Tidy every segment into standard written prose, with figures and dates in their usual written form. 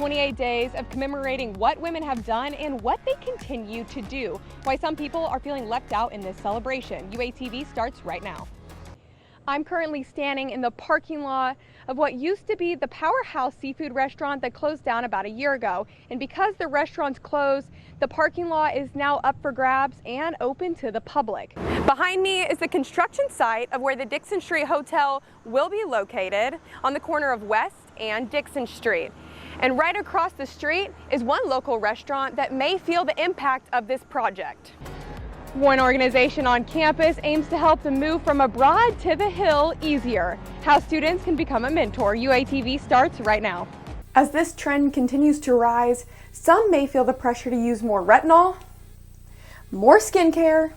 28 days of commemorating what women have done and what they continue to do. Why some people are feeling left out in this celebration. UATV starts right now. I'm currently standing in the parking lot of what used to be the Powerhouse seafood restaurant that closed down about a year ago. And because the restaurant's closed, the parking lot is now up for grabs and open to the public. Behind me is the construction site of where the Dixon Street Hotel will be located on the corner of West and Dixon Street. And right across the street is one local restaurant that may feel the impact of this project. One organization on campus aims to help the move from abroad to the hill easier. How students can become a mentor. UATV starts right now. As this trend continues to rise, some may feel the pressure to use more retinol, more skincare,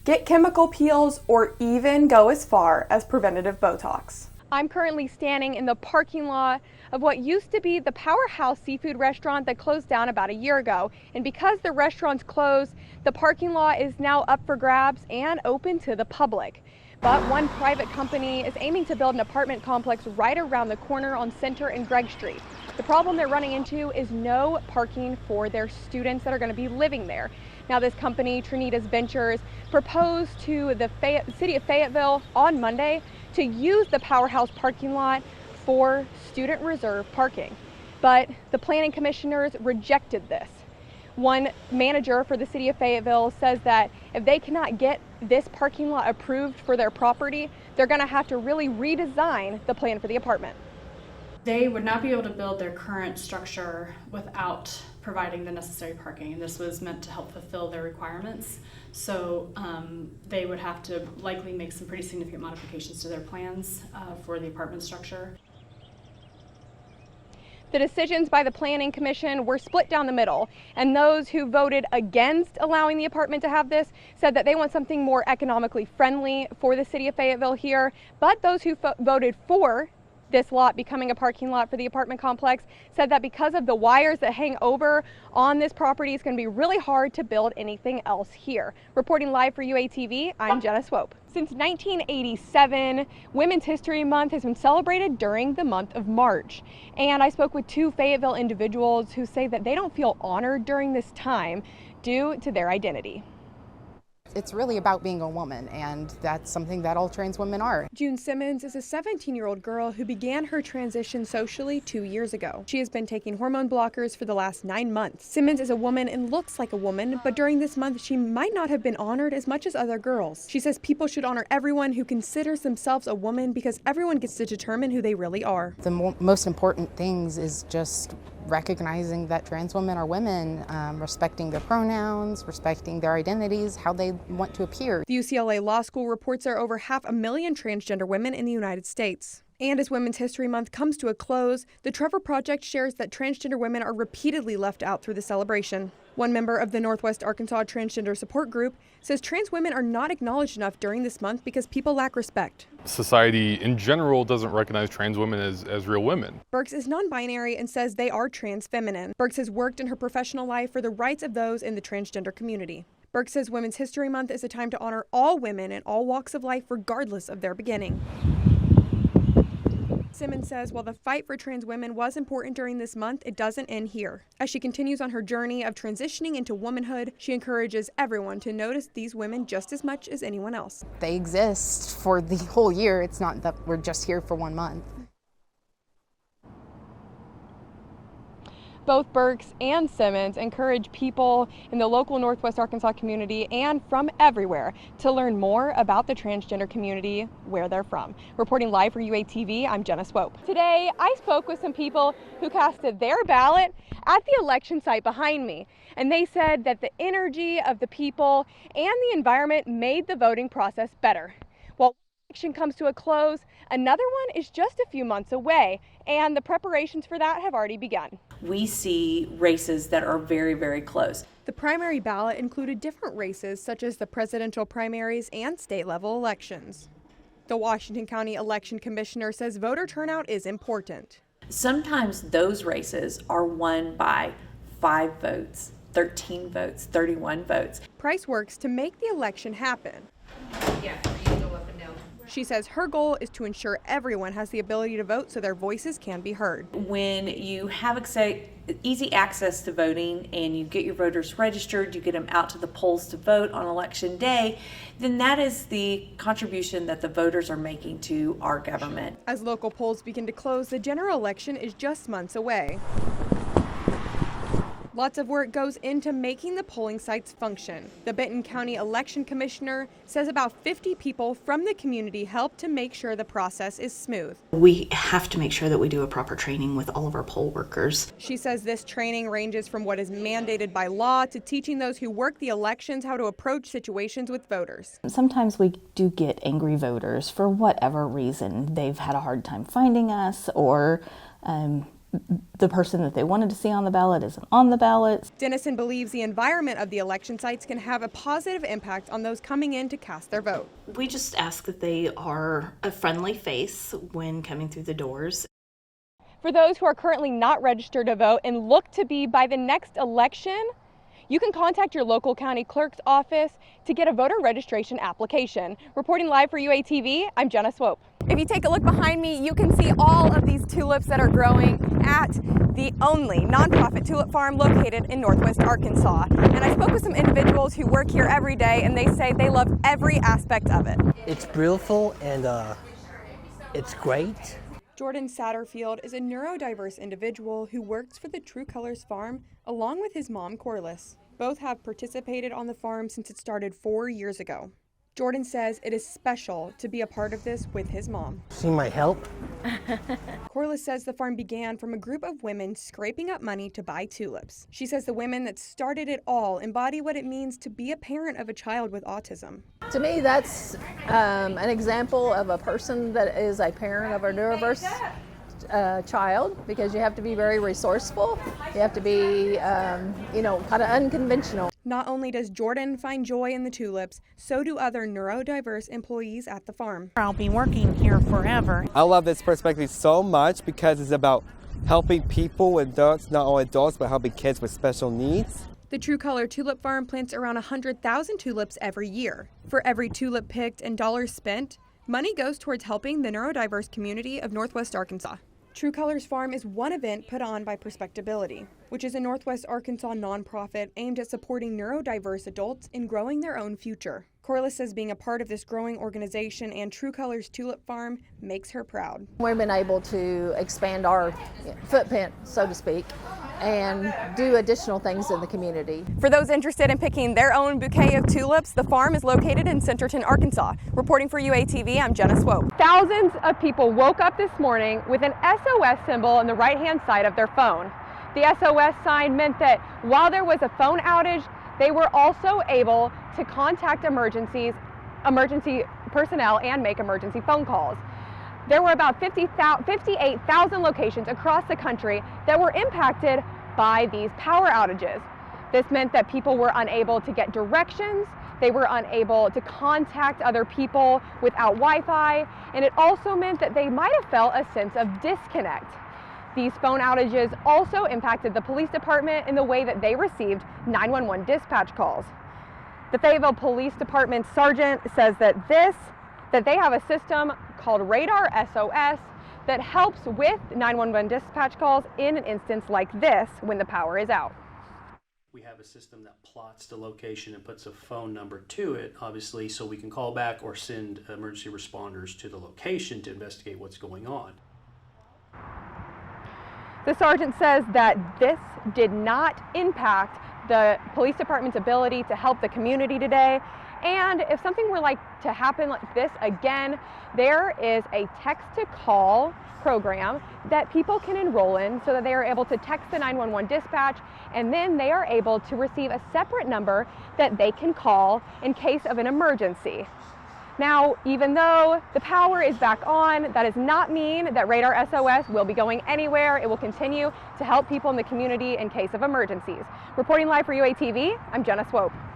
get chemical peels, or even go as far as preventative Botox. I'm currently standing in the parking lot of what used to be the Powerhouse seafood restaurant that closed down about a year ago. And because the restaurant's closed, the parking lot is now up for grabs and open to the public. But one private company is aiming to build an apartment complex right around the corner on Center and Gregg Street. The problem they're running into is no parking for their students that are going to be living there. Now, this company, Trinitas Ventures, proposed to the city of Fayetteville on Monday to use the Powerhouse parking lot for student reserve parking. But the planning commissioners rejected this. One manager for the city of Fayetteville says that if they cannot get this parking lot approved for their property, they're going to have to really redesign the plan for the apartment. They would not be able to build their current structure without providing the necessary parking, and this was meant to help fulfill their requirements. So they would have to likely make some pretty significant modifications to their plans for the apartment structure. The decisions by the Planning Commission were split down the middle, and those who voted against allowing the apartment to have this said that they want something more economically friendly for the city of Fayetteville here. But those who voted for this lot becoming a parking lot for the apartment complex said that because of the wires that hang over on this property, it's going to be really hard to build anything else here. Reporting live for UATV, I'm Jenna Swope. Since 1987, Women's History Month has been celebrated during the month of March. And I spoke with two Fayetteville individuals who say that they don't feel honored during this time due to their identity. It's really about being a woman, and that's something that all trans women are. June Simmons is a 17-year-old girl who began her transition socially 2 years ago. She has been taking hormone blockers for the last 9 months. Simmons is a woman and looks like a woman, but during this month she might not have been honored as much as other girls. She says people should honor everyone who considers themselves a woman because everyone gets to determine who they really are. The most important things is just recognizing that trans women are women, respecting their pronouns, respecting their identities, how they want to appear. The UCLA Law School reports there are over 500,000 transgender women in the United States. And as Women's History Month comes to a close, the Trevor Project shares that transgender women are repeatedly left out through the celebration. One member of the Northwest Arkansas Transgender Support Group says trans women are not acknowledged enough during this month because people lack respect. Society in general doesn't recognize trans women as real women. Burks is non-binary and says they are trans feminine. Burks has worked in her professional life for the rights of those in the transgender community. Burks says Women's History Month is a time to honor all women in all walks of life regardless of their beginning. Simmons says while the fight for trans women was important during this month, it doesn't end here. As she continues on her journey of transitioning into womanhood, she encourages everyone to notice these women just as much as anyone else. They exist for the whole year. It's not that we're just here for 1 month. Both Burks and Simmons encourage people in the local Northwest Arkansas community and from everywhere to learn more about the transgender community where they're from. Reporting live for UATV, I'm Jenna Swope. Today, I spoke with some people who casted their ballot at the election site behind me, and they said that the energy of the people and the environment made the voting process better. While election comes to a close, another one is just a few months away, and the preparations for that have already begun. We see races that are very, very close. The primary ballot included different races such as the presidential primaries and state-level elections. The Washington County Election Commissioner says voter turnout is important. Sometimes those races are won by 5 votes, 13 votes, 31 votes. Price works to make the election happen. Yeah, for you to go up and down. She says her goal is to ensure everyone has the ability to vote so their voices can be heard. When you have easy access to voting and you get your voters registered, you get them out to the polls to vote on election day, then that is the contribution that the voters are making to our government. As local polls begin to close, the general election is just months away. Lots of work goes into making the polling sites function. The Benton County Election Commissioner says about 50 people from the community help to make sure the process is smooth. We have to make sure that we do a proper training with all of our poll workers. She says this training ranges from what is mandated by law to teaching those who work the elections how to approach situations with voters. Sometimes we do get angry voters for whatever reason. They've had a hard time finding us, or the person that they wanted to see on the ballot isn't on the ballot. Dennison believes the environment of the election sites can have a positive impact on those coming in to cast their vote. We just ask that they are a friendly face when coming through the doors. For those who are currently not registered to vote and look to be by the next election, you can contact your local county clerk's office to get a voter registration application. Reporting live for UATV, I'm Jenna Swope. If you take a look behind me, you can see all of these tulips that are growing at the only nonprofit tulip farm located in Northwest Arkansas. And I spoke with some individuals who work here every day, and they say they love every aspect of it. It's beautiful and it's great. Jordan Satterfield is a neurodiverse individual who works for the True Colors farm along with his mom, Corliss. Both have participated on the farm since it started 4 years ago. Jordan says it is special to be a part of this with his mom. See my help? Corliss says the farm began from a group of women scraping up money to buy tulips. She says the women that started it all embody what it means to be a parent of a child with autism. To me, that's an example of a person that is a parent of a neurodiverse child, because you have to be very resourceful. You have to be, kind of unconventional. Not only does Jordan find joy in the tulips, so do other neurodiverse employees at the farm. I'll be working here forever. I love this perspective so much because it's about helping people, adults, not only adults, but helping kids with special needs. The True Color Tulip Farm plants around 100,000 tulips every year. For every tulip picked and dollars spent, money goes towards helping the neurodiverse community of Northwest Arkansas. True Colors Farm is one event put on by Perspectability, which is a Northwest Arkansas nonprofit aimed at supporting neurodiverse adults in growing their own future. Corliss says being a part of this growing organization and True Colors Tulip Farm makes her proud. We've been able to expand our footprint, so to speak, and do additional things in the community. For those interested in picking their own bouquet of tulips, the farm is located in Centerton, Arkansas. Reporting for UATV, I'm Jenna Swope. Thousands of people woke up this morning with an SOS symbol on the right-hand side of their phone. The SOS sign meant that while there was a phone outage, they were also able to contact emergency personnel and make emergency phone calls. There were about 58,000 locations across the country that were impacted by these power outages. This meant that people were unable to get directions, they were unable to contact other people without Wi-Fi, and it also meant that they might have felt a sense of disconnect. These phone outages also impacted the police department in the way that they received 911 dispatch calls. The Fayetteville Police Department sergeant says that they have a system called Radar SOS that helps with 911 dispatch calls in an instance like this when the power is out. We have a system that plots the location and puts a phone number to it, obviously, so we can call back or send emergency responders to the location to investigate what's going on. The sergeant says that this did not impact the police department's ability to help the community today. And if something were to happen like this again, there is a text-to-call program that people can enroll in so that they are able to text the 911 dispatch, and then they are able to receive a separate number that they can call in case of an emergency. Now, even though the power is back on, that does not mean that Radar SOS will be going anywhere. It will continue to help people in the community in case of emergencies. Reporting live for UATV, I'm Jenna Swope.